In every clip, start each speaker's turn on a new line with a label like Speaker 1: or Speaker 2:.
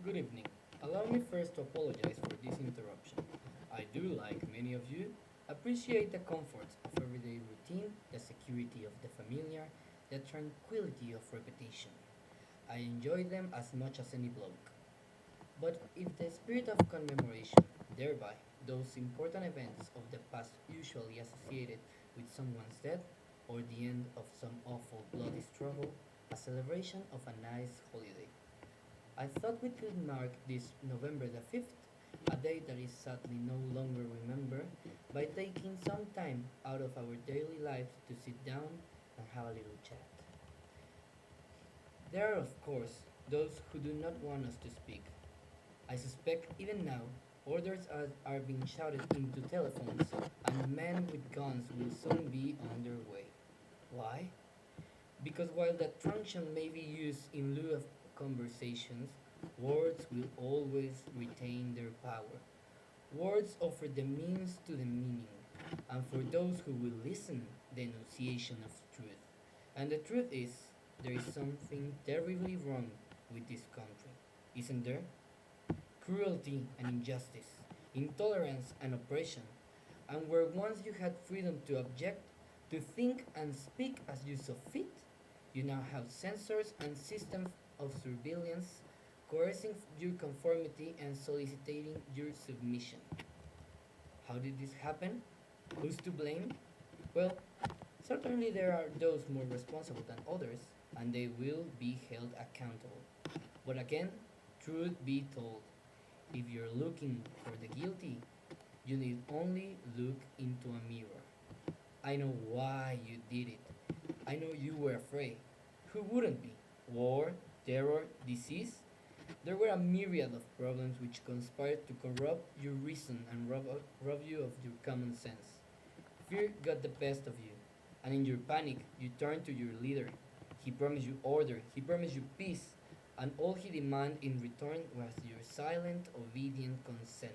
Speaker 1: Good evening. Allow me first to apologize for this interruption. I do, like many of you, appreciate the comforts of everyday routine, the security of the familiar, the tranquility of repetition. I enjoy them as much as any bloke. But if the spirit of commemoration, thereby those important events of the past usually associated with someone's death or the end of some awful bloody struggle, a celebration of a nice holiday. I thought we could mark this November the 5th, a day that is sadly no longer remembered, by taking some time out of our daily lives to sit down and have a little chat. There are, of course, those who do not want us to speak. I suspect even now, orders are being shouted into telephones, and men with guns will soon be on their way. Why? Because while that function may be used in lieu of conversations, words will always retain their power. Words offer the means to the meaning, and for those who will listen, the enunciation of truth. And the truth is, there is something terribly wrong with this country, isn't there? Cruelty and injustice, intolerance and oppression, and where once you had freedom to object, to think and speak as you saw fit, you now have censors and systems of surveillance coercing your conformity and soliciting your submission. How did this happen? Who's to blame? Well, certainly there are those more responsible than others, and they will be held accountable. But again, truth be told, if you're looking for the guilty, you need only look into a mirror. I know why you did it. I know you were afraid. Who wouldn't be? War, terror, disease? There were a myriad of problems which conspired to corrupt your reason and rob you of your common sense. Fear got the best of you, and in your panic, you turned to your leader. He promised you order, he promised you peace, and all he demanded in return was your silent, obedient consent.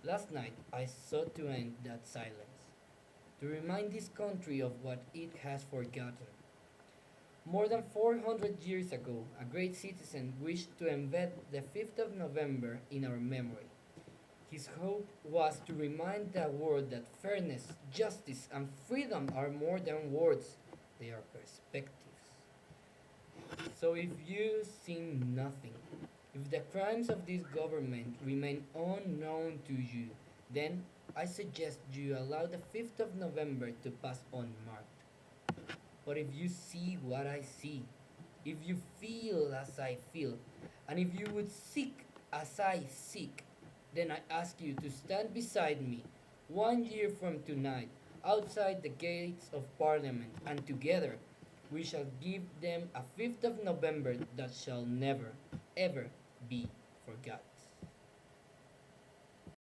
Speaker 1: Last night, I sought to end that silence, to remind this country of what it has forgotten. More than 400 years ago, a great citizen wished to embed the 5th of November in our memory. His hope was to remind the world that fairness, justice, and freedom are more than words, they are perspectives. So if you see nothing, if the crimes of this government remain unknown to you, then I suggest you allow the 5th of November to pass unmarked. But if you see what I see, if you feel as I feel, and if you would seek as I seek, then I ask you to stand beside me 1 year from tonight outside the gates of Parliament, and together we shall give them a 5th of November that shall never, ever be forgot.